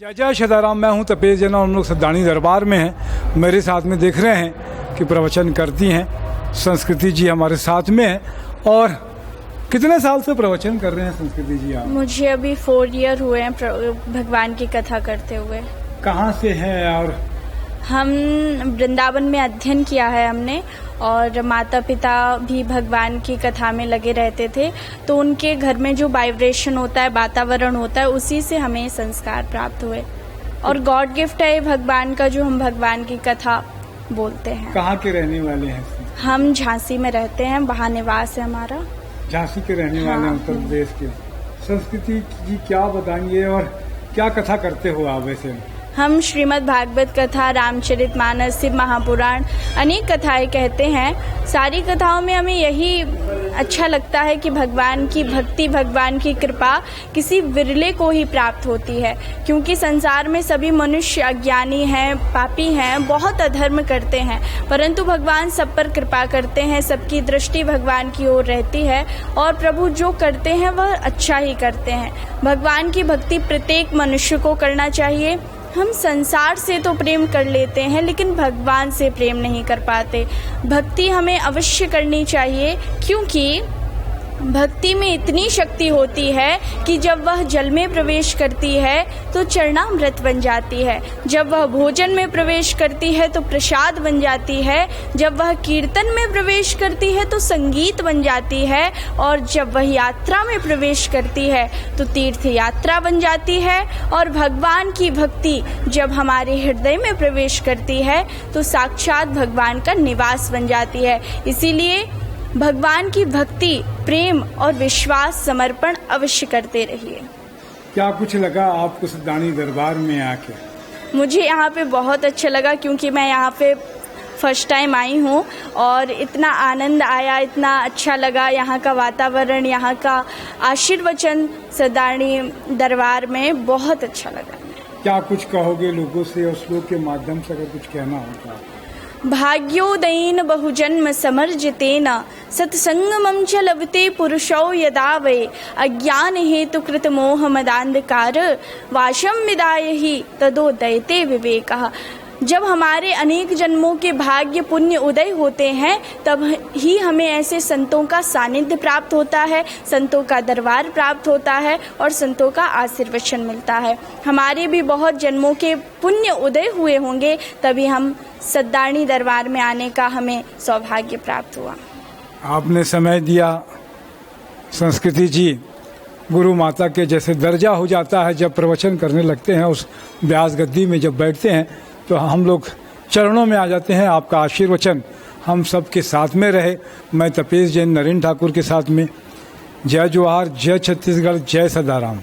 जय जय सदाराम। मैं हूं तपेश जैन और हम लोग सद्दानी दरबार में हैं। मेरे साथ में देख रहे हैं कि प्रवचन करती हैं संस्कृति जी हमारे साथ में हैं। और कितने साल से प्रवचन कर रहे हैं संस्कृति जी आप? मुझे अभी 4 ईयर हुए हैं भगवान की कथा करते हुए। कहाँ से हैं? और हम वृंदावन में अध्ययन किया है हमने, और माता पिता भी भगवान की कथा में लगे रहते थे, तो उनके घर में जो वाइब्रेशन होता है, वातावरण होता है, उसी से हमें संस्कार प्राप्त हुए। और गॉड गिफ्ट है भगवान का, जो हम भगवान की कथा बोलते हैं। कहाँ के रहने वाले हैं? हम झांसी में रहते हैं, वहाँ निवास है हमारा। झांसी के रहने वाले हैं, उत्तर प्रदेश के। संस्कृति जी क्या बताएंगे और क्या कथा करते हो आप? वैसे हम श्रीमद् भागवत कथा, रामचरितमानस, शिव महापुराण, अनेक कथाएं कहते हैं। सारी कथाओं में हमें यही अच्छा लगता है कि भगवान की भक्ति, भगवान की कृपा किसी विरले को ही प्राप्त होती है, क्योंकि संसार में सभी मनुष्य अज्ञानी हैं, पापी हैं, बहुत अधर्म करते हैं, परंतु भगवान सब पर कृपा करते हैं। सबकी दृष्टि भगवान की ओर रहती है और प्रभु जो करते हैं वह अच्छा ही करते हैं। भगवान की भक्ति प्रत्येक मनुष्य को करना चाहिए। हम संसार से तो प्रेम कर लेते हैं, लेकिन भगवान से प्रेम नहीं कर पाते। भक्ति हमें अवश्य करनी चाहिए, क्योंकि भक्ति में इतनी शक्ति होती है कि जब वह जल में प्रवेश करती है तो चरणामृत बन जाती है, जब वह भोजन में प्रवेश करती है तो प्रसाद बन जाती है, जब वह कीर्तन में प्रवेश करती है तो संगीत बन जाती है, और जब वह यात्रा में प्रवेश करती है तो तीर्थ यात्रा बन जाती है। और भगवान की भक्ति जब हमारे हृदय में प्रवेश करती है तो साक्षात भगवान का निवास बन जाती है। इसीलिए भगवान की भक्ति, प्रेम और विश्वास, समर्पण अवश्य करते रहिए। क्या कुछ लगा आपको सद्दानी दरबार में आके? मुझे यहाँ पे बहुत अच्छा लगा, क्योंकि मैं यहाँ पे फर्स्ट टाइम आई हूँ और इतना आनंद आया, इतना अच्छा लगा। यहाँ का वातावरण, यहाँ का आशीर्वचन सद्दानी दरबार में बहुत अच्छा लगा। क्या कुछ कहोगे लोगों से और श्लोक के माध्यम से अगर कुछ कहना होगा? भाग्योदयेन बहुजन्म समर्जितेन सत्संगमं च लभते पुरुषो यदा वै अज्ञान हेतु कृत मोह मदांधकार वाशम विदाय ही तदोदयते विवेकः। जब हमारे अनेक जन्मों के भाग्य पुण्य उदय होते हैं, तब ही हमें ऐसे संतों का सानिध्य प्राप्त होता है, संतों का दरबार प्राप्त होता है और संतों का आशीर्वचन मिलता है। हमारे भी बहुत जन्मों के पुण्य उदय हुए होंगे, तभी हम सद्दानी दरबार में आने का हमें सौभाग्य प्राप्त हुआ। आपने समय दिया। संस्कृति जी गुरु माता के जैसे दर्जा हो जाता है जब प्रवचन करने लगते हैं, उस व्यास गद्दी में जब बैठते हैं तो हम लोग चरणों में आ जाते हैं। आपका आशीर्वचन हम सब के साथ में रहे। मैं तपेश जैन नरेंद्र ठाकुर के साथ में। जय जोहार, जय छत्तीसगढ़, जय सदाराम।